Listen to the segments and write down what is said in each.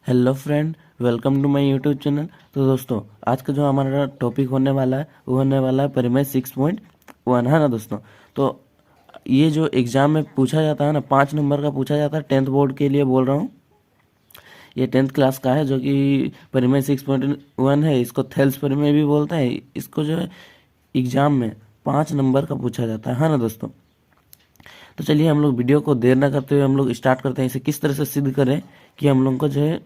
Hello friend, welcome to my YouTube channel. तो दोस्तों, आज का जो हमारा टॉपिक होने वाला है वो होने वाला है परिमेय 6.1, है ना दोस्तों। तो ये जो एग्ज़ाम में पूछा जाता है ना, 5 नंबर का पूछा जाता है, 10th बोर्ड के लिए बोल रहा हूँ। ये 10th क्लास का है, जो कि परिमेय 6.1 है। इसको थेल्स परिमेय भी बोलते हैं। इसको जो है एग्ज़ाम में 5 नंबर का पूछा जाता है ना दोस्तों। तो चलिए हम लोग वीडियो को देर ना करते हुए हम लोग स्टार्ट करते हैं। इसे किस तरह से सिद्ध करें कि हम लोग को जो है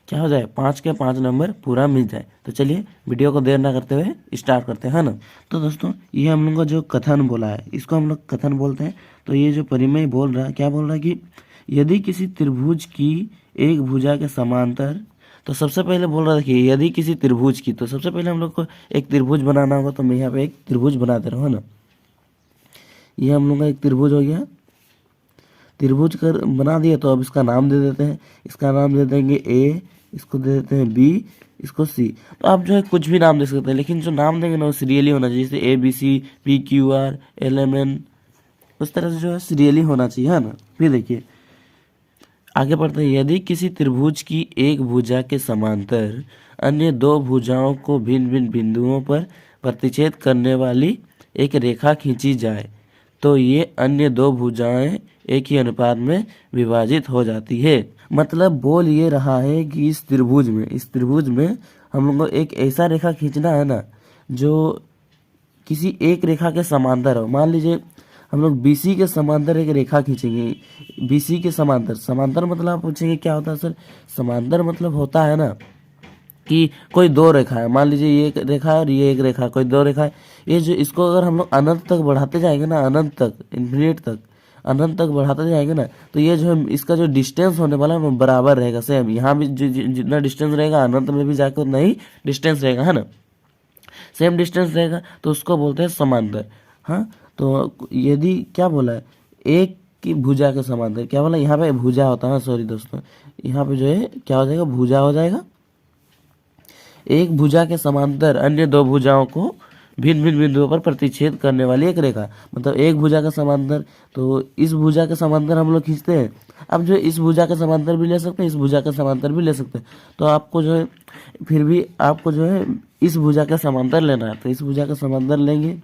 क्या हो जाए, 5 के 5 नंबर पूरा मिल जाए। तो चलिए वीडियो को देर ना करते हुए स्टार्ट करते हैं, है ना। तो दोस्तों, ये हम लोग का जो कथन बोला है इसको हम लोग कथन बोलते हैं। तो ये जो परिमेय बोल रहा है, क्या बोल रहा है कि यदि किसी त्रिभुज की एक भुजा के समांतर, तो सबसे पहले बोल रहा था कि यदि किसी त्रिभुज की, तो सबसे पहले हम लोग को एक त्रिभुज बनाना होगा। तो मैं यहाँ पे एक त्रिभुज बना दे रहा हूँ, है ना। ये हम लोग का एक त्रिभुज हो गया। त्रिभुज कर बना दिया, तो अब इसका नाम दे देते हैं। इसका नाम दे देंगे ए, इसको दे देते हैं बी, इसको सी। तो आप जो है कुछ भी नाम दे सकते हैं, लेकिन जो नाम देंगे ना वो सीरियली होना चाहिए। जैसे ABCPQRLMN, उस तरह से जो है सीरियली होना चाहिए, है ना। फिर देखिए आगे बढ़ते हैं। यदि किसी त्रिभुज की एक भुजा के समांतर अन्य दो भुजाओं को भिन्न भिन्न बिंदुओं पर प्रतिच्छेद करने वाली एक रेखा खींची जाए, तो ये अन्य दो भुजाएं एक ही अनुपात में विभाजित हो जाती है। मतलब बोल ये रहा है कि इस त्रिभुज में हम लोग को एक ऐसा रेखा खींचना है ना जो किसी एक रेखा के समांतर हो। मान लीजिए हम लोग BC के समांतर एक रेखा खींचेंगे। BC के समांतर मतलब आप पूछेंगे क्या होता है सर। समांतर मतलब होता है ना कि कोई दो रेखा है। मान लीजिए ये एक रेखा है और ये एक रेखा, कोई दो रेखा है। ये जो इसको अगर हम लोग अनंत तक बढ़ाते जाएंगे ना, अनंत तक, इन्फिनिट तक, अनंत तक बढ़ाते जाएंगे ना, तो ये जो है इसका जो डिस्टेंस होने वाला है वो बराबर रहेगा। सेम यहाँ भी जितना डिस्टेंस रहेगा अनंत में भी जाकर उतना ही डिस्टेंस रहेगा, है ना। सेम डिस्टेंस रहेगा, तो उसको बोलते हैं समांतर। हाँ, तो यदि क्या बोला है, एक की भुजा के समांतर, क्या बोला यहाँ पे भुजा होता है, सॉरी दोस्तों, यहाँ पे जो है क्या हो जाएगा, भुजा हो जाएगा। एक भुजा के समांतर अन्य दो भुजाओं को भिन्न भिन्न बिंदुओं पर प्रतिच्छेद करने वाली एक रेखा। मतलब एक भुजा का समांतर, तो इस भुजा के समांतर हम लोग खींचते हैं। अब जो इस भुजा के समांतर भी ले सकते हैं, इस भुजा के समांतर भी ले सकते हैं। तो आपको जो है फिर भी आपको जो है इस भुजा का समांतर लेना है। तो इस भुजा का समांतर लेंगे,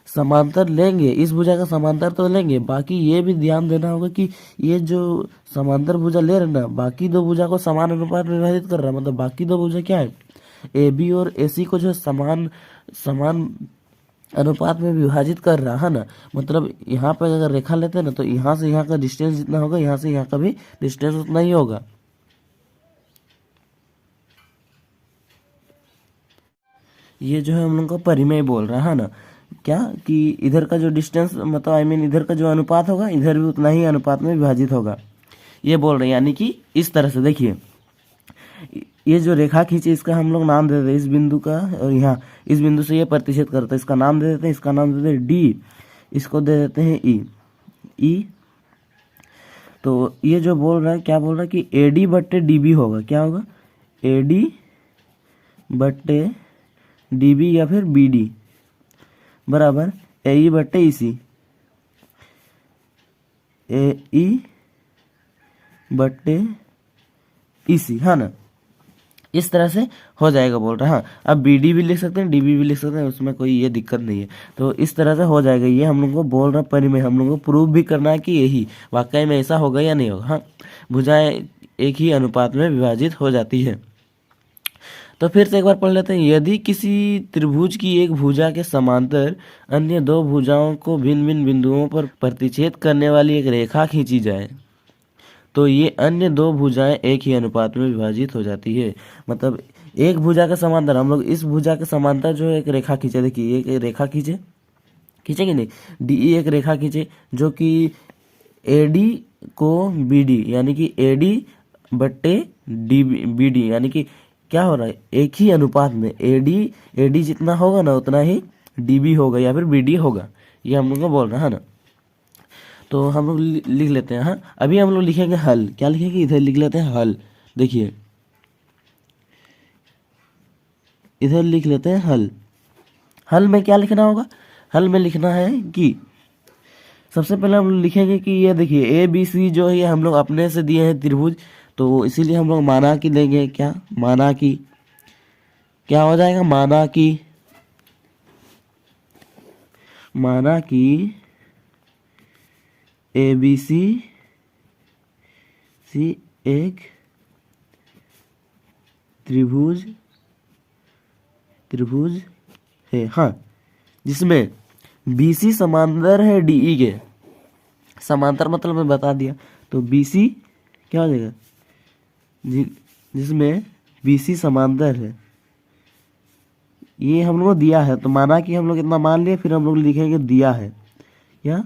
समांतर लेंगे, इस भुजा का समांतर तो लेंगे। बाकी ये भी ध्यान देना होगा कि ये जो समांतर भुजा ले रहे ना, बाकी दो भुजा को समान अनुपात में विभाजित कर रहा है। मतलब बाकी दो भुजा क्या है, AB और AC को जो समान समान अनुपात में विभाजित कर रहा है ना। मतलब यहाँ पर अगर रेखा लेते हैं ना, तो यहाँ से यहाँ का डिस्टेंस जितना होगा, यहाँ से यहाँ का भी डिस्टेंस उतना ही होगा। ये जो है हम लोग को परिमेय बोल रहा है ना, क्या कि इधर का जो डिस्टेंस, मतलब इधर का जो अनुपात होगा, इधर भी उतना ही अनुपात में विभाजित होगा। ये बोल रहे हैं, यानी कि इस तरह से देखिए, ये जो रेखा खींचे इसका हम लोग नाम दे देते हैं, इस बिंदु का, और यहाँ इस बिंदु से ये प्रतिच्छेद करता है, इसका नाम दे देते हैं। इसका नाम दे देते हैं D, इसको दे देते हैं E। तो ये जो बोल रहा है, क्या बोल रहा है कि AD बट्टे DB होगा। क्या होगा, AD बट्टे DB या फिर BD बराबर AE बट्टे EC, AE बट्टे EC, है ना। इस तरह से हो जाएगा बोल रहा है। हाँ, अब BD भी लिख सकते हैं, DB भी लिख सकते हैं, उसमें कोई ये दिक्कत नहीं है। तो इस तरह से हो जाएगा। ये हम लोग को बोल रहा परिमेय, हम लोग को प्रूव भी करना है कि यही वाकई में ऐसा होगा या नहीं होगा। हाँ, भुजाएं एक ही अनुपात में विभाजित हो जाती है। तो फिर से एक बार पढ़ लेते हैं। यदि किसी त्रिभुज की एक भुजा के समांतर अन्य दो भुजाओं को भिन्न भिन्न बिंदुओं पर प्रतिच्छेद करने वाली एक रेखा खींची जाए, तो ये अन्य दो भुजाएं एक ही अनुपात में विभाजित हो जाती है। मतलब एक भुजा के समांतर, हम लोग इस भुजा के समांतर जो एक रेखा खींचे, देखिए एक रेखा खींचेंगे नहीं, DE एक रेखा खींचे जो कि AD को BD, यानी कि AD बट्टे BD, यानी कि क्या हो रहा है, एक ही अनुपात में AD जितना होगा ना उतना ही DB होगा या फिर BD होगा। ये हम लोग को बोल रहा है ना। तो हम लोग लिख लेते हैं। हाँ, अभी हम लोग लिखेंगे हल। क्या लिखेंगे, इधर लिख लेते हैं हल। देखिए इधर लिख लेते हैं हल। हल में क्या लिखना होगा, हल में लिखना है कि सबसे पहले हम लिखेंगे कि ये देखिए ए बी सी जो है ये हम लोग अपने से दिए हैं त्रिभुज, तो इसीलिए हम लोग माना कि लेंगे। क्या माना कि, क्या हो जाएगा, माना कि ए बी सी एक त्रिभुज है, हाँ, जिसमें BC समांतर है DE के। समांतर मतलब मैं बता दिया, तो BC क्या हो जाएगा, जिसमें BC समांतर है, ये हम लोग को दिया है। तो माना कि हम लोग इतना मान लिए, फिर हम लोग लिखेंगे दिया है। क्या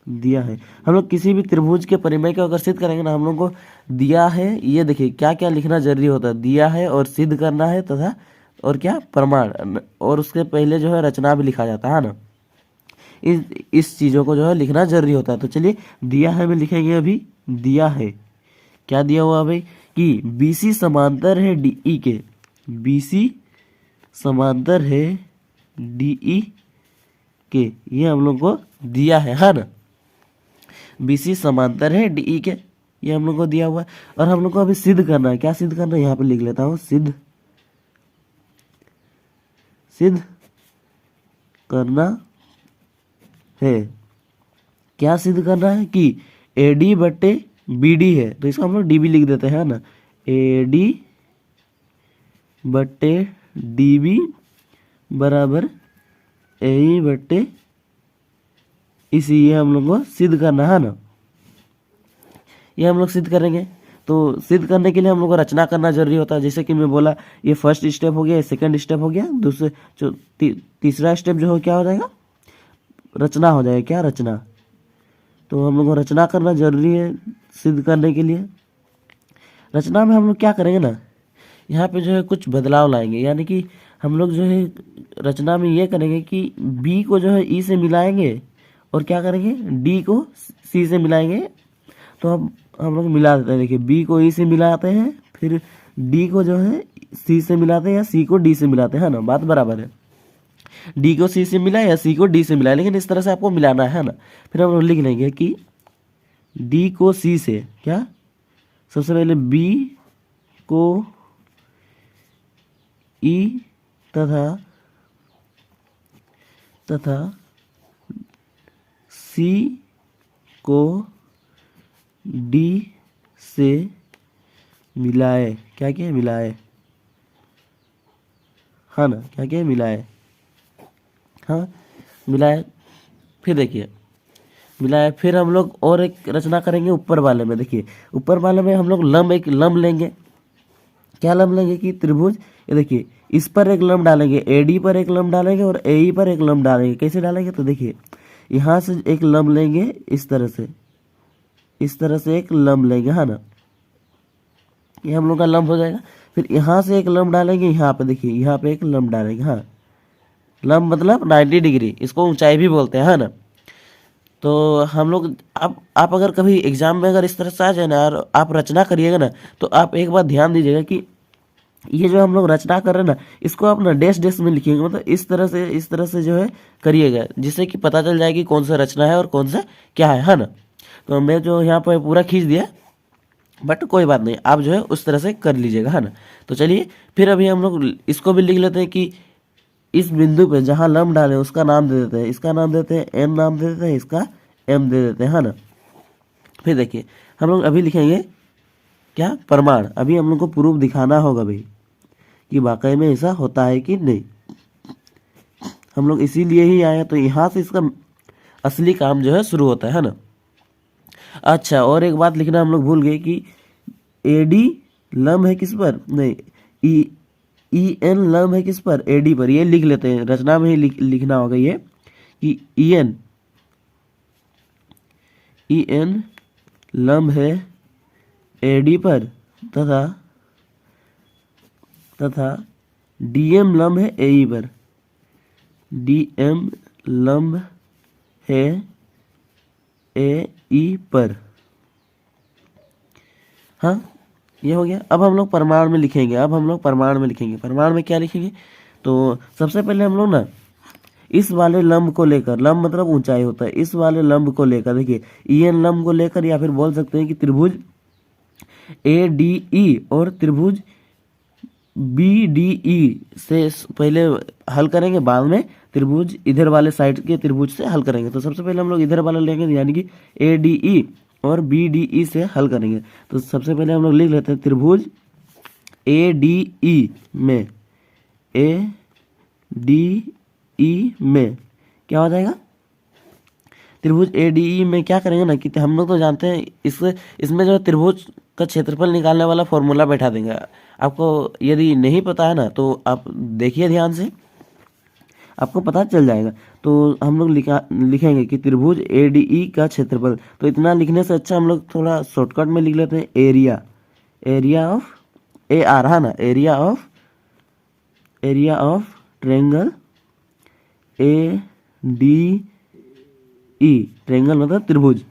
दिया है, हम लोग किसी भी त्रिभुज के परिमेय को अगर सिद्ध करेंगे ना, हम लोग को दिया है, ये देखिए क्या क्या लिखना जरूरी होता है, दिया है और सिद्ध करना है तथा और क्या प्रमाण, और उसके पहले जो है रचना भी लिखा जाता है ना। इस चीज़ों को जो है लिखना जरूरी होता है। तो चलिए दिया है में लिखेंगे अभी, दिया है, क्या दिया हुआ भाई कि BC समांतर है DE के, BC समांतर है DE के, ये हम लोग को दिया है ना। BC समांतर है DE के, ये हम लोग को दिया हुआ है। और हम लोग को अभी सिद्ध करना है। क्या सिद्ध करना है, यहाँ पे लिख लेता हूँ, सिद्ध करना है। क्या सिद्ध करना है कि AD बट्टे BD है, तो इसको हम लोग DB लिख देते हैं ना, AD बट्टे DB बराबर AE बट्टे इसी, ये हम लोग को सिद्ध करना है ना। ये हम लोग सिद्ध करेंगे, तो सिद्ध करने के लिए हम लोग को रचना करना जरूरी होता है। जैसे कि मैं बोला, ये फर्स्ट स्टेप हो गया, सेकंड स्टेप हो गया, दूसरे जो तीसरा स्टेप जो हो क्या हो जाएगा, रचना हो जाएगा। क्या रचना, तो हम लोग को रचना करना जरूरी है सिद्ध करने के लिए। रचना में हम लोग क्या करेंगे ना, यहाँ पे जो है कुछ बदलाव लाएंगे, यानी कि हम लोग जो है रचना में ये करेंगे कि B को जो है E से मिलाएंगे, और क्या करेंगे, D को C से मिलाएंगे। तो अब हम लोग मिला देते हैं, देखिए B को E से मिलाते हैं, फिर D को जो है C से मिलाते हैं, या C को D से मिलाते हैं ना, बात बराबर है। D को C से मिला या C को D से मिला, लेकिन इस तरह से आपको मिलाना है ना। फिर हम लोग लिख लेंगे कि D को C से, क्या सबसे पहले B को E तथा C को D से मिलाए। क्या क्या मिलाए, हाँ ना, क्या क्या मिलाए, हाँ मिलाए। फिर देखिए मिलाए, फिर हम लोग और एक रचना करेंगे ऊपर वाले में। देखिए ऊपर वाले में हम लोग एक लंब लेंगे। क्या लंब लेंगे कि त्रिभुज, ये देखिए इस पर एक लंब डालेंगे, AD पर एक लंब डालेंगे और AE पर एक लंब डालेंगे। कैसे डालेंगे, तो देखिए यहाँ से एक लंब लेंगे, इस तरह से एक लंब लेंगे, है ना, ये हम लोग का लंब हो जाएगा। फिर यहाँ से एक लंब डालेंगे, यहाँ पे देखिए यहाँ पे एक लंब डालेंगे, हाँ, लंब मतलब 90 डिग्री, इसको ऊंचाई भी बोलते हैं, है ना। तो हम लोग आप अगर कभी एग्जाम में अगर इस तरह से आ जाए ना और आप रचना करिएगा ना, तो आप एक बार ध्यान दीजिएगा कि ये जो हम लोग रचना कर रहे हैं ना, इसको आप ना डैश डैश में लिखिएगा, मतलब इस तरह से जो है करिएगा, जिससे कि पता चल जाएगी कौन सा रचना है और कौन सा क्या है ना। तो मैं जो यहाँ पर पूरा खींच दिया, बट कोई बात नहीं, आप जो है उस तरह से कर लीजिएगा, है ना। तो चलिए फिर अभी हम लोग इसको भी लिख लेते हैं कि इस बिंदु पे जहाँ लंब डाले उसका नाम दे देते हैं, इसका नाम देते हैं M नाम दे देते हैं, इसका M दे देते हैं, है ना। फिर देखिए हम लोग अभी लिखेंगे क्या, प्रमाण। अभी हम लोग को प्रूफ दिखाना होगा भाई कि वाकई में ऐसा होता है कि नहीं। हम लोग इसीलिए ही आए हैं, तो यहाँ से इसका असली काम जो है शुरू होता है ना। अच्छा, और एक बात लिखना हम लोग भूल गए कि AD लंब है किस पर, नहीं, EN लंब है किस पर, AD पर। ये लिख लेते हैं, रचना में ही लिखना होगा ये कि EN लंब है AD पर तथा DM लंब है AE पर, DM लंब है AE पर, हाँ ये हो गया। अब हम लोग प्रमाण में लिखेंगे, प्रमाण में क्या लिखेंगे, तो सबसे पहले हम लोग ना इस वाले लंब को लेकर, लंब मतलब ऊंचाई होता है, इस वाले लंब को लेकर, देखिए EN लंब को लेकर, या फिर बोल सकते हैं कि त्रिभुज ADE और त्रिभुज BDE से पहले हल करेंगे, बाद में त्रिभुज इधर वाले साइड के त्रिभुज से हल करेंगे। तो सबसे पहले हम लोग इधर वाला लेंगे, यानी कि ADE और BDE से हल करेंगे। तो सबसे पहले हम लोग लिख लेते हैं त्रिभुज ADE में, ADE में क्या हो जाएगा, त्रिभुज ADE में क्या करेंगे ना कि हम लोग तो जानते हैं इसमें जो त्रिभुज का क्षेत्रफल निकालने वाला फॉर्मूला बैठा देंगे। आपको यदि नहीं पता है ना तो आप देखिए ध्यान से, आपको पता चल जाएगा। तो हम लोग लिखेंगे कि त्रिभुज ADE का क्षेत्रफल, तो इतना लिखने से अच्छा हम लोग थोड़ा शॉर्टकट में लिख लेते हैं एरिया ऑफ AR, है ना, area of triangle ADE, triangle मतलब त्रिभुज,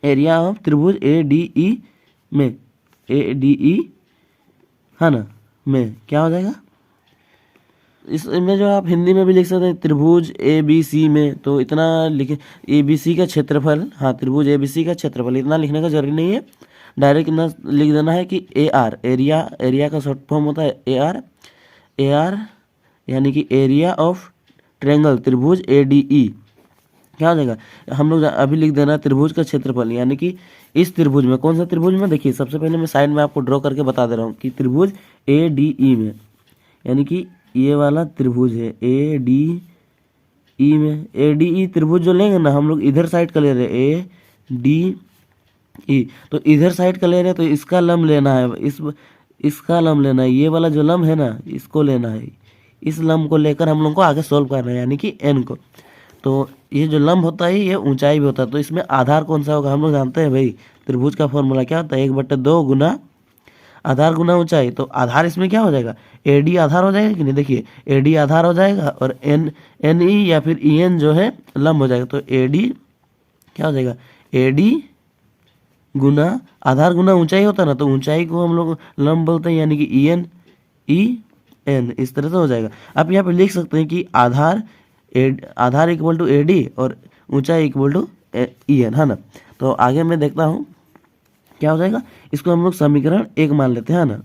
एरिया ऑफ त्रिभुज ADE में, ADE है ना, में क्या हो जाएगा, इसमें जो आप हिंदी में भी लिख सकते हैं त्रिभुज ABC में। तो इतना लिखे ABC का क्षेत्रफल, हाँ त्रिभुज ABC का क्षेत्रफल, इतना लिखने का जरूरी नहीं है, डायरेक्ट इतना लिख देना है कि AR, एरिया का शॉर्ट फॉर्म होता है AR यानी कि एरिया ऑफ ट्रायंगल त्रिभुज ADE क्या हो जाएगा, हम लोग अभी लिख देना त्रिभुज का क्षेत्रफल, यानी कि इस त्रिभुज में, कौन सा त्रिभुज में, देखिए सबसे पहले मैं साइड में आपको ड्रॉ करके बता दे रहा हूँ कि त्रिभुज ADE में, यानी कि ये वाला त्रिभुज है ADE में, ADE त्रिभुज जो लेंगे ना हम लोग इधर साइड का ले रहे हैं ADE, तो इधर साइड का ले रहे हैं, तो इसका लंब लेना है, इसका लंब लेना है, ये वाला जो लंब है ना इसको लेना है, इस लंब को लेकर हम लोग को आगे सोल्व करना है, यानी कि n को। तो ये जो लंब होता है ये ऊंचाई भी होता है, तो इसमें आधार कौन सा होगा, हम लोग जानते हैं भाई त्रिभुज का फॉर्मूला क्या होता है, 1/2 गुना आधार गुना ऊंचाई। तो आधार इसमें क्या हो जाएगा, AD आधार हो जाएगा कि नहीं, देखिए AD आधार हो जाएगा और NE या फिर EN जो है लंब हो जाएगा। तो AD क्या हो जाएगा, AD गुना आधार गुना ऊंचाई होता है ना, तो ऊंचाई को हम लोग लंब बोलते हैं, यानी कि EN इस तरह से हो जाएगा। आप यहाँ पे लिख सकते हैं कि आधार इक्वल टू AD और ऊंचाई इक्वल टू EN, है ना। तो आगे मैं देखता हूँ क्या हो जाएगा, इसको हम लोग समीकरण 1 मान लेते हैं, है ना,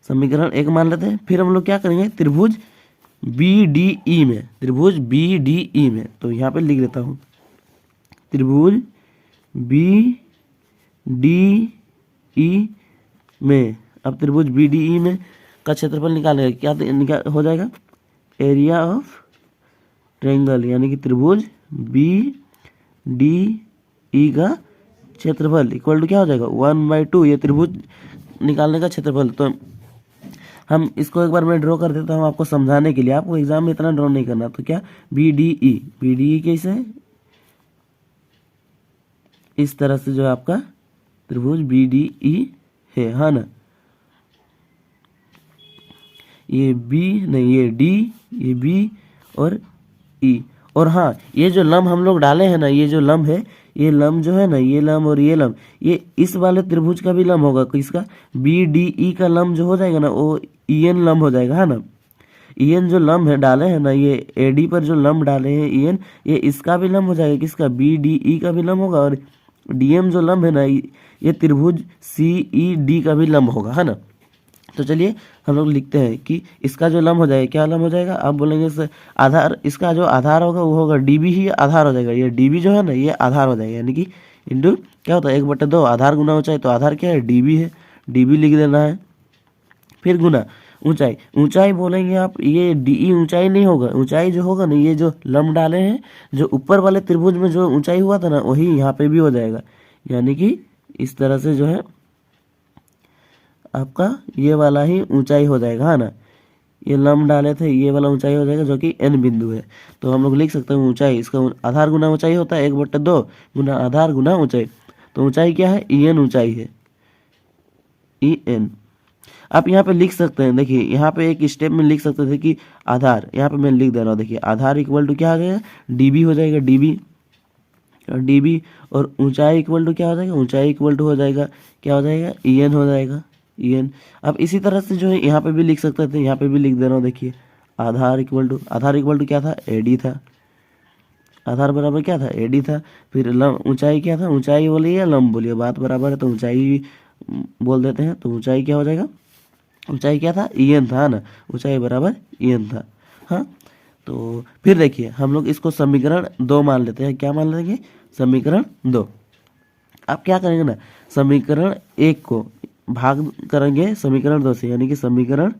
समीकरण 1 मान लेते हैं। फिर हम लोग क्या करेंगे, त्रिभुज BDE में, त्रिभुज BDE में, तो यहाँ पे लिख देता हूँ त्रिभुज BDE में। अब त्रिभुज BDE में का क्षेत्रफल निकालेगा, क्या हो जाएगा, एरिया ऑफ ट्रायंगल, यानी कि त्रिभुज BDE का क्षेत्रफल इक्वल टू क्या हो जाएगा, 1/2, ये त्रिभुज निकालने का क्षेत्रफल। तो हम इसको एक बार मैं ड्रॉ कर देता हूँ आपको समझाने के लिए, आपको एग्जाम में इतना ड्रॉ नहीं करना। तो क्या BDE कैसे है, इस तरह से जो आपका त्रिभुज BDE है, हाँ ना, ये B नहीं, ये D, ये B और E, और हाँ ये जो लंब हम लोग डाले हैं ना, ये जो लंब है, ये लंब जो है ना, ये लंब और ये लंब, ये इस वाले त्रिभुज का भी लंब होगा, किसका, BDE का लंब जो हो जाएगा ना वो EN लंब हो जाएगा, है ना। EN जो लंब है डाले हैं ना, ये AD पर जो लंब डाले हैं EN, ये इसका भी लंब हो जाएगा, किसका, BDE का भी लंब होगा, और DM जो लंब है ना ये त्रिभुज CED का भी लंब होगा, है ना। तो चलिए हम लोग लिखते हैं कि इसका जो लंब हो जाएगा, क्या लंब हो जाएगा, आप बोलेंगे सर आधार, इसका जो आधार होगा वो होगा DB ही आधार हो जाएगा, ये DB जो है ना ये आधार हो जाएगा, यानी कि इंटू क्या होता है 1/2 आधार गुना ऊंचाई, तो आधार क्या है, DB है, DB लिख देना है। फिर गुना ऊंचाई बोलेंगे आप, ये DE ऊंचाई नहीं होगा, ऊंचाई जो होगा ना, ये जो लंब डाले हैं, जो ऊपर वाले त्रिभुज में जो ऊंचाई हुआ था ना वही यहाँ पे भी हो जाएगा, यानी कि इस तरह से जो है आपका ये वाला ही ऊंचाई हो जाएगा, है ना। ये लंब डाले थे, ये वाला ऊंचाई हो जाएगा जो कि N बिंदु है। तो हम लोग लिख सकते हैं ऊंचाई, इसका आधार गुना ऊंचाई होता है 1/2 गुना आधार गुना ऊंचाई। तो ऊंचाई क्या है, EN ऊंचाई है, EN। आप यहाँ पे लिख सकते हैं, देखिए यहाँ पे एक स्टेप में लिख सकते थे कि आधार, यहाँ पे मैं लिख दे रहा हूँ, देखिए आधार इक्वल टू क्या आ गया, DB हो जाएगा, DB और ऊंचाई इक्वल टू क्या हो जाएगा, ऊंचाई इक्वल टू हो जाएगा, क्या हो जाएगा, EN हो जाएगा, EN। अब इसी तरह से जो है यहाँ पे भी लिख सकते थे, यहाँ पे भी लिख दे रहा हूँ, देखिए आधार इक्वल टू क्या था, एडी था। आधार बराबर क्या था, एडी था। फिर ऊंचाई क्या था, ऊंचाई बोलिए या लंब बोलिए, बात बराबर है तो ऊंचाई बोल देते हैं। तो ऊंचाई क्या हो जाएगा, ऊंचाई क्या था, en था ना, ऊंचाई बराबर en था। हाँ, तो फिर देखिए हम लोग इसको समीकरण 2 मान लेते हैं। क्या मान लेंगे, समीकरण 2। आप क्या करेंगे ना, समीकरण 1 को भाग करेंगे समीकरण 2 से, यानी कि समीकरण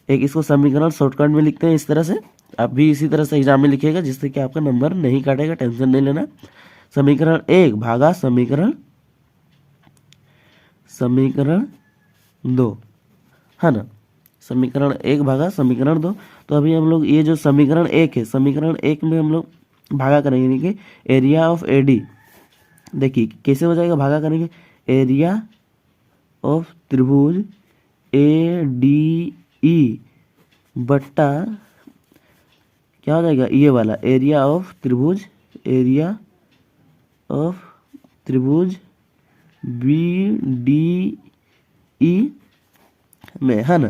1, इसको समीकरण शॉर्टकट में लिखते हैं इस तरह से। आप भी इसी तरह से एग्जाम में लिखिएगा, जिससे कि आपका नंबर नहीं काटेगा, टेंशन नहीं लेना। समीकरण 1 भागा समीकरण 2, है ना, समीकरण 1 भागा समीकरण 2। तो अभी हम लोग ये जो समीकरण 1 है, समीकरण 1 में हम लोग भागा करेंगे, यानी कि एरिया ऑफ एडी। देखिए कैसे हो जाएगा, भागा करेंगे एरिया ऑफ त्रिभुज ए डी ई बट्टा क्या हो जाएगा, ये वाला एरिया ऑफ त्रिभुज बी डी ई में, है ना।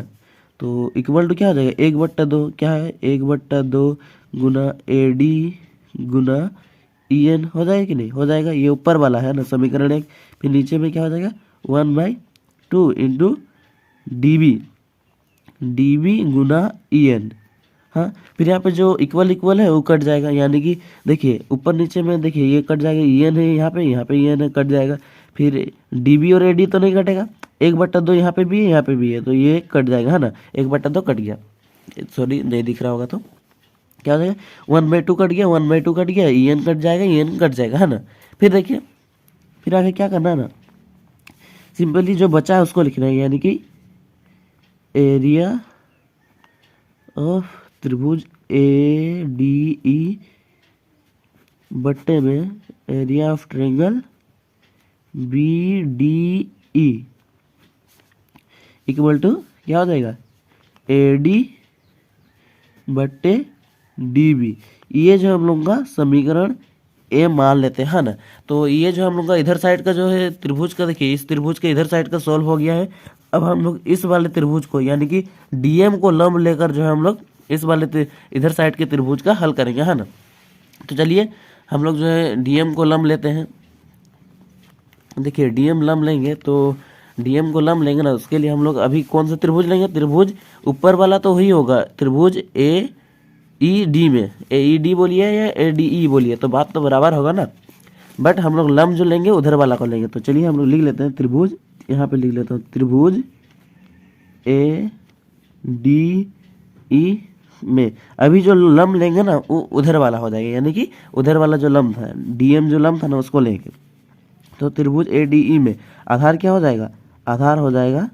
तो इक्वल टू क्या हो जाएगा, 1/2, क्या है 1/2 गुना A D Guna E N, हो जाएगा कि नहीं, हो जाएगा। ये ऊपर वाला है ना समीकरण 1। फिर नीचे में क्या हो जाएगा, 1/2 इंटू डी बी गुना ई एन। हाँ, फिर यहाँ पे जो इक्वल है वो कट जाएगा, यानी कि देखिए ऊपर नीचे में देखिए ये कट जाएगा, ई एन है यहाँ पे ई एन है, कट जाएगा। फिर डी बी और ए डी तो नहीं कटेगा, 1/2 यहाँ पे भी है, यहाँ पे भी है, तो ये कट जाएगा, है ना, 1/2 कट गया। सॉरी नहीं दिख रहा होगा तो क्या हो जाएगा, 1/2 कट गया, 1/2 कट गया, ई एन कट जाएगा, ई एन कट जाएगा, है ना। फिर देखिए फिर आगे क्या करना है ना, सिंपली जो बचा है उसको लिखना है, यानी कि एरिया ऑफ त्रिभुज ए डी ई बट्टे में area of triangle B D E equal to क्या हो जाएगा, ए डी बट्टे डी बी। ये जो हम लोग का समीकरण ए मान लेते हैं, है ना। तो ये जो हम लोग का इधर साइड का जो है त्रिभुज का, देखिए इस त्रिभुज के इधर साइड का सॉल्व हो गया है। अब हम लोग इस वाले त्रिभुज को, यानी कि डीएम को लंब लेकर जो है हम लोग इस वाले इधर साइड के त्रिभुज का हल करेंगे, है ना। तो चलिए हम लोग जो है डीएम को लंब लेते हैं। देखिए डीएम लंब लेंगे, तो डीएम को लंब लेंगे ना, उसके लिए हम लोग अभी कौन सा त्रिभुज लेंगे, त्रिभुज ऊपर वाला तो वही होगा, त्रिभुज ए ई डी में, ए ई डी बोलिए या ए डी ई बोलिए, तो बात तो बराबर होगा ना। बट हम लोग लंब जो लेंगे उधर वाला को लेंगे। तो चलिए हम लोग लिख लेते हैं त्रिभुज, यहाँ पे लिख लेता हूँ त्रिभुज ए डी ई में अभी जो लंब लेंगे ना वो उधर वाला हो जाएगा, यानी कि उधर वाला जो लंब था, डीएम जो लंब था ना उसको लेंगे। तो त्रिभुज ए डी ई में आधार क्या हो जाएगा, आधार हो जाएगा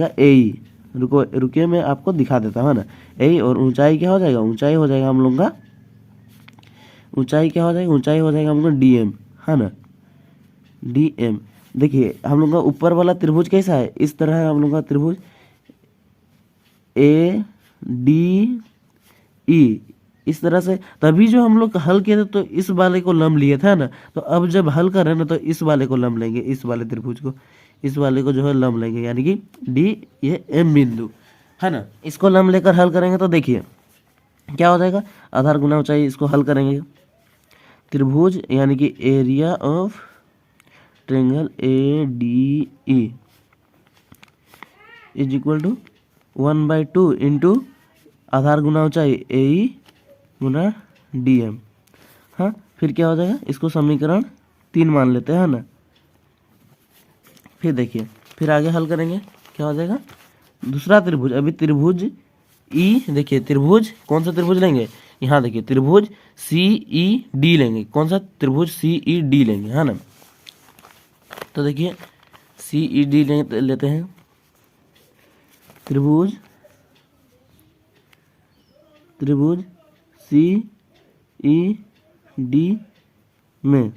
ए ई। रुकिए मैं आपको दिखा देता हूँ ना, ए। और ऊंचाई क्या हो जाएगा, ऊंचाई हो जाएगा हम लोग का, ऊंचाई हो जाएगा हम लोग डीएम, है ना, डीएम। देखिए हम लोग का ऊपर वाला त्रिभुज कैसा है, इस तरह है हम लोग का त्रिभुज ए डी ई, इस तरह से। तभी जो हम लोग हल किए थे तो इस वाले को लंब लिए था ना, तो अब जब हल कर रहे हैं ना तो इस वाले को लंब लेंगे, इस वाले त्रिभुज को, इस वाले को जो है लंब लेंगे, यानी कि डी ये एम बिंदु, है ना। इसको लंब लेकर हल करेंगे तो देखिए क्या हो जाएगा, आधार गुना ऊंचाई, इसको हल करेंगे त्रिभुज यानी कि area of triangle A D E is equal to 1/2 into आधार गुना ऊंचाई A E Guna D M. हाँ, फिर क्या हो जाएगा, इसको समीकरण 3 मान लेते हैं, है ना। फिर देखिए फिर आगे हल करेंगे, क्या हो जाएगा, दूसरा त्रिभुज, अभी त्रिभुज ई, देखिए त्रिभुज कौन सा त्रिभुज लेंगे, यहाँ देखिए त्रिभुज सी ई डी लेंगे, कौन सा त्रिभुज सी ई डी लेंगे, है ना। तो देखिए सी ई डी लेते हैं, त्रिभुज सी ई डी में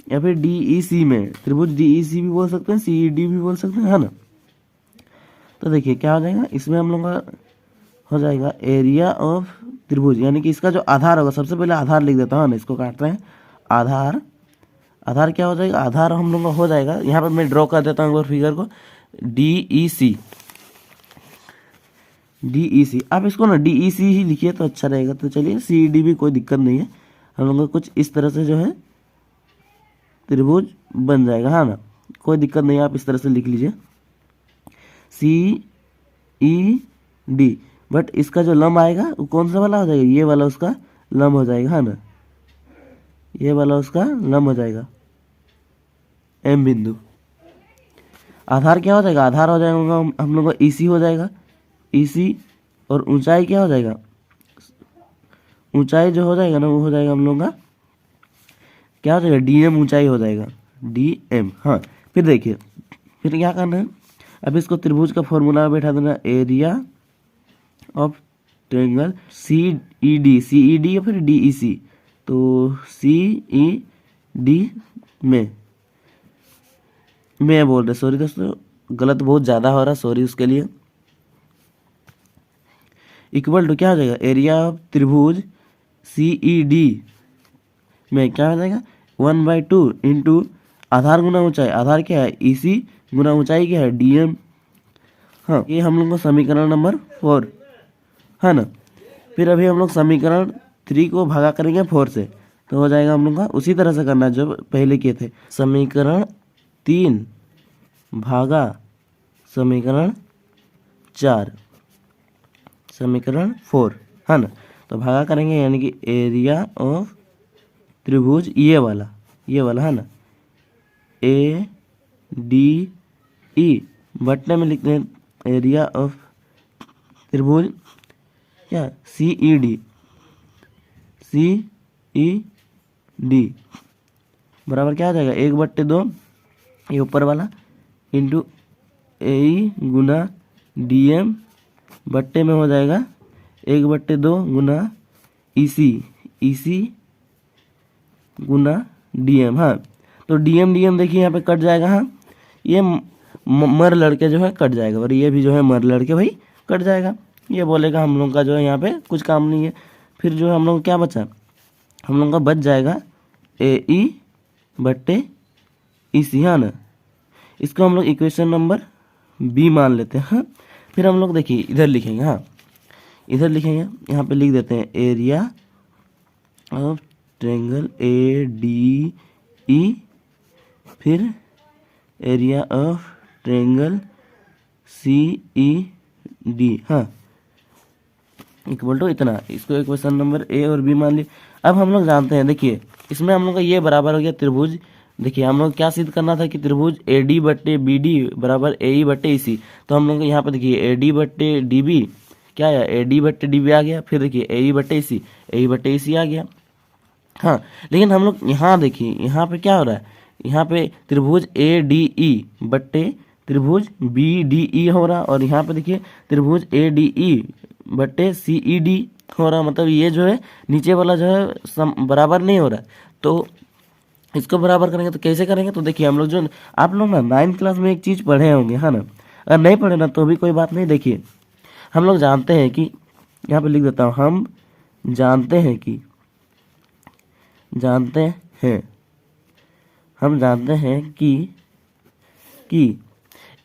या फिर डी ई सी में, त्रिभुज डी ई सी भी बोल सकते हैं, सी ई डी भी बोल सकते हैं, है ना। तो देखिए क्या हो जाएगा, इसमें हम लोग का हो जाएगा एरिया ऑफ त्रिभुज, यानी कि इसका जो आधार होगा, सबसे पहले आधार लिख देता हूँ ना, इसको काटते हैं, आधार क्या हो जाएगा, आधार हम लोग का हो जाएगा, यहाँ पर मैं ड्रॉ कर देता हूँ एक बार फिगर को, DEC। DEC आप इसको ना DEC ही लिखिए तो अच्छा रहेगा। तो चलिए CED भी कोई दिक्कत नहीं है, हम लोग का कुछ इस तरह से जो है त्रिभुज बन जाएगा, हाँ ना, कोई दिक्कत नहीं है, आप इस तरह से लिख लीजिए CED। बट इसका जो लंब आएगा वो कौन सा वाला हो जाएगा, ये वाला उसका लंब हो जाएगा, है ना, ये वाला उसका लंब हो जाएगा M बिंदु। आधार क्या हो जाएगा, आधार हो जाएगा हम लोग का EC हो जाएगा, EC। और ऊंचाई क्या हो जाएगा, ऊंचाई जो हो जाएगा ना वो हो जाएगा हम लोग का क्या हो जाएगा, DM ऊंचाई हो जाएगा, DM। हाँ फिर देखिए, फिर क्या करना है, अब इसको त्रिभुज का फॉर्मूला में बैठा देना, एरिया ऑफ ट्रायंगल CED या फिर DEC। तो CED में बोल रहे, सॉरी दोस्तों गलत बहुत ज़्यादा हो रहा, सॉरी उसके लिए। इक्वल टू क्या हो जाएगा, एरिया ऑफ त्रिभुज CED में क्या हो जाएगा 1/2 इंटू आधार गुना ऊंचाई, आधार क्या है EC गुना ऊंचाई क्या है DM। हाँ ये हम लोग का समीकरण नंबर 4 है ना। फिर अभी हम लोग समीकरण 3 को भागा करेंगे 4 से, तो हो जाएगा हम लोग का उसी तरह से करना जो पहले किए थे, समीकरण 3 भागा समीकरण 4 समीकरण 4 है ना। तो भागा करेंगे यानी कि एरिया ऑफ त्रिभुज ये वाला है ना, ADE बटने में लिखते हैं एरिया ऑफ त्रिभुज क्या CED बराबर क्या आ जाएगा 1/2 ये ऊपर वाला इंटू AE गुना DM बट्टे में हो जाएगा 1/2 गुना EC गुना DM। हाँ तो DM देखिए यहाँ पे कट जाएगा, हाँ ये मर लड़के जो है कट जाएगा, और ये भी जो है मर लड़के भाई कट जाएगा, ये बोलेगा हम लोग का जो है यहाँ पे कुछ काम नहीं है। फिर जो हम लोग क्या बचा, हम लोग का बच जाएगा AE/EC, हाँ ना। इसको हम लोग इक्वेशन नंबर B मान लेते हैं। हाँ फिर हम लोग देखिए इधर लिखेंगे, हाँ इधर लिखेंगे, यहाँ पे लिख देते हैं एरिया ऑफ ट्रायंगल ADE, फिर एरिया ऑफ ट्रायंगल CED, हाँ इक्वल टू इतना। इसको इक्वेशन नंबर A और B मान ली। अब हम लोग जानते हैं, देखिए इसमें हम लोग का ये बराबर हो गया त्रिभुज, देखिए हम लोग क्या सिद्ध करना था कि त्रिभुज AD/BD बराबर AE/EC। तो हम लोग यहाँ पे देखिए AD/DB क्या है, AD/DB आ गया, फिर देखिए AE/EC आ गया। हाँ लेकिन हम लोग यहाँ देखिए यहाँ पे क्या हो रहा है, यहाँ पे त्रिभुज ADE बट्टे त्रिभुज BDE हो रहा, और यहाँ पे देखिए त्रिभुज ADE बट्टे CED हो रहा, मतलब ये जो है नीचे वाला जो है बराबर नहीं हो रहा। तो इसको बराबर करेंगे तो कैसे करेंगे, तो देखिए हम लोग जो आप लोग ना 9th क्लास में एक चीज़ पढ़े होंगे, है ना, अगर नहीं पढ़े ना तो भी कोई बात नहीं। देखिए हम लोग जानते हैं कि, यहाँ पे लिख देता हूँ, हम जानते हैं कि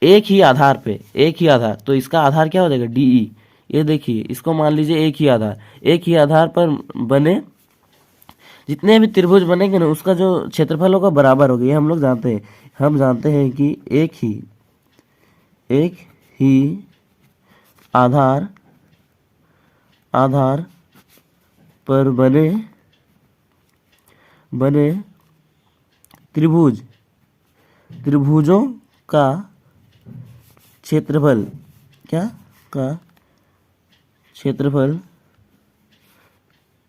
एक ही आधार, तो इसका आधार क्या हो जाएगा DE। ये देखिए इसको मान लीजिए एक ही आधार पर बने जितने भी त्रिभुज बनेंगे ना उसका जो क्षेत्रफल होगा बराबर होगा, ये हम लोग जानते हैं। हम जानते हैं कि एक ही आधार पर बने त्रिभुजों का क्षेत्रफल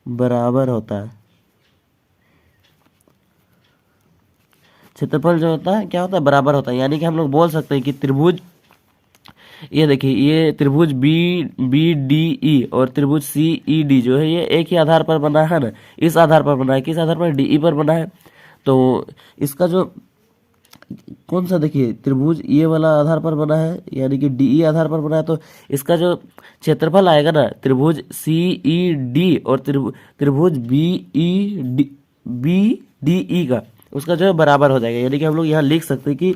बराबर होता है। क्षेत्रफल जो होता है क्या होता है, बराबर होता है। यानी कि हम लोग बोल सकते हैं कि त्रिभुज, ये देखिए ये त्रिभुज BDE और त्रिभुज CED जो है ये एक ही आधार पर बना है ना, इस आधार पर बना है, किस आधार पर, DE पर बना है। तो इसका जो कौन सा, देखिए त्रिभुज ये वाला आधार पर बना है यानी कि DE आधार पर बना है, तो इसका जो क्षेत्रफल आएगा ना त्रिभुज CED और त्रिभुज BDE का, उसका जो है बराबर हो जाएगा। यानी कि हम लोग यहाँ लिख सकते हैं कि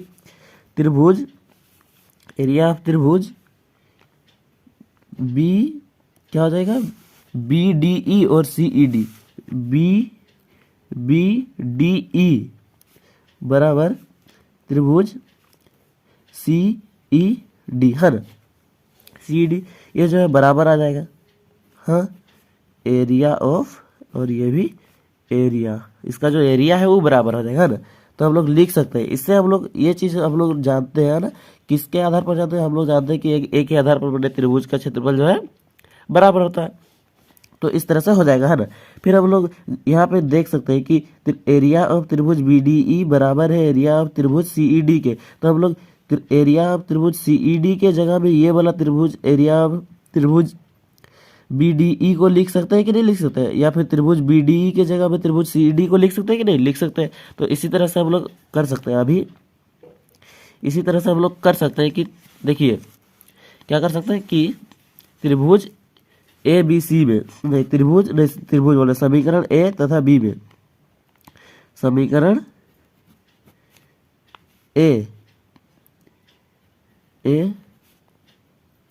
त्रिभुज, एरिया ऑफ त्रिभुज बी क्या हो जाएगा, बी डी ई और C E D, B D E बराबर त्रिभुज सी ई डी, है ना, सी डी ये जो है बराबर आ जाएगा, हाँ, एरिया ऑफ, और ये भी एरिया, इसका जो एरिया है वो बराबर हो जाएगा, है ना। तो हम लोग लिख सकते हैं, इससे हम लोग ये चीज़ हम लोग जानते हैं ना, किसके आधार पर जानते हैं, हम लोग जानते हैं कि एक ही आधार पर बने त्रिभुज का क्षेत्रफल जो है बराबर होता है। तो इस तरह से हो जाएगा, है ना। फिर हम लोग यहाँ पे देख सकते हैं कि एरिया ऑफ त्रिभुज बी डी ई बराबर है एरिया ऑफ त्रिभुज सी ई डी के। तो हम लोग एरिया ऑफ त्रिभुज सी ई डी के जगह में ये वाला त्रिभुज एरिया ऑफ त्रिभुज बी डी ई को लिख सकते हैं कि नहीं लिख सकते हैं, या फिर त्रिभुज बी डी ई के जगह में त्रिभुज सी ई डी को लिख सकते हैं कि नहीं लिख सकते हैं। तो इसी तरह से हम लोग कर सकते हैं। अभी इसी तरह से हम लोग कर सकते हैं कि देखिए क्या कर सकते हैं कि त्रिभुज ए बी सी में, नहीं त्रिभुज बोले समीकरण ए तथा बी में, समीकरण ए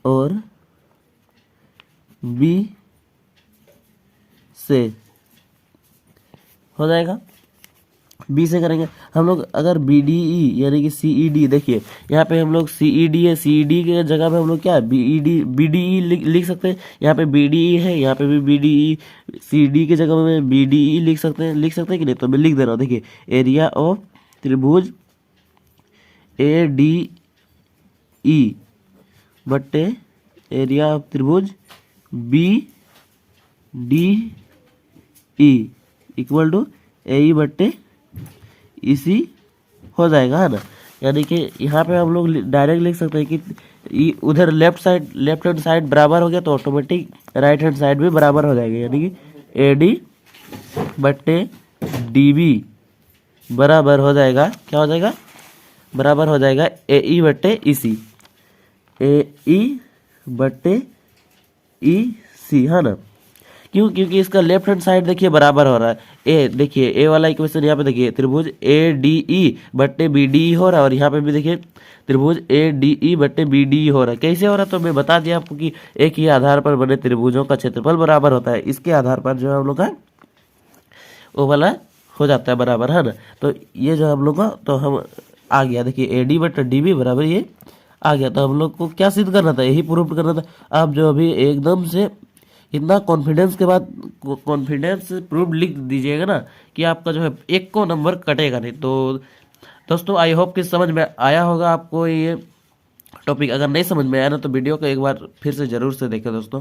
और बी से हो जाएगा, बी से करेंगे हम लोग। अगर बी डी ई यानी कि सी ई डी, देखिए यहाँ पे हम लोग सी ई डी है, सी ई डी के जगह पे हम लोग क्या बी डी ई लिख सकते हैं। यहाँ पे बी डी ई है, यहाँ पे भी B D E, C D के जगह में बी डी ई लिख सकते हैं कि नहीं। तो मैं लिख दे रहा हूँ, देखिए एरिया ऑफ त्रिभुज ए डी ई बट्टे एरिया ऑफ त्रिभुज B D E equal to A E बट्टे इसी हो जाएगा, है ना। यानी कि यहाँ पे हम लोग डायरेक्ट लिख सकते हैं कि उधर लेफ्ट हैंड साइड बराबर हो गया तो ऑटोमेटिक राइट हैंड साइड भी बराबर हो जाएगा। यानी कि ए डी बट्टे डी बी बराबर हो जाएगा, क्या हो जाएगा, बराबर हो जाएगा ए ई बट्टे ई सी, ए ई बट्टे ई सी, है ना। क्यों, क्योंकि इसका लेफ्ट हैंड साइड देखिए बराबर हो रहा है। ए देखिए ए वाला इक्वेशन यहाँ पे देखिए त्रिभुज ए डी ई बट्टे बी डी ई हो रहा है, और यहाँ पे भी देखिए त्रिभुज ए डी ई बट्टे बी डी ई हो रहा है। कैसे हो रहा है, तो मैं बता दिया आपको कि एक ही आधार पर बने त्रिभुजों का क्षेत्रफल बराबर होता है। इसके आधार पर जो है हम लोग का वो वाला हो जाता है बराबर, है ना। तो ये जो हम लोग का तो हम आ गया, देखिए ए डी बट्टे डी बी बराबर ये आ गया। तो हम लोग को क्या सिद्ध करना था, यही प्रूफ करना था। आप जो अभी एकदम से इतना कॉन्फिडेंस के बाद कॉन्फिडेंस प्रूफ लिख दीजिएगा ना कि आपका जो है एक को नंबर कटेगा नहीं। तो दोस्तों आई होप कि समझ में आया होगा आपको ये टॉपिक। अगर नहीं समझ में आया ना तो वीडियो को एक बार फिर से ज़रूर से देखें दोस्तों।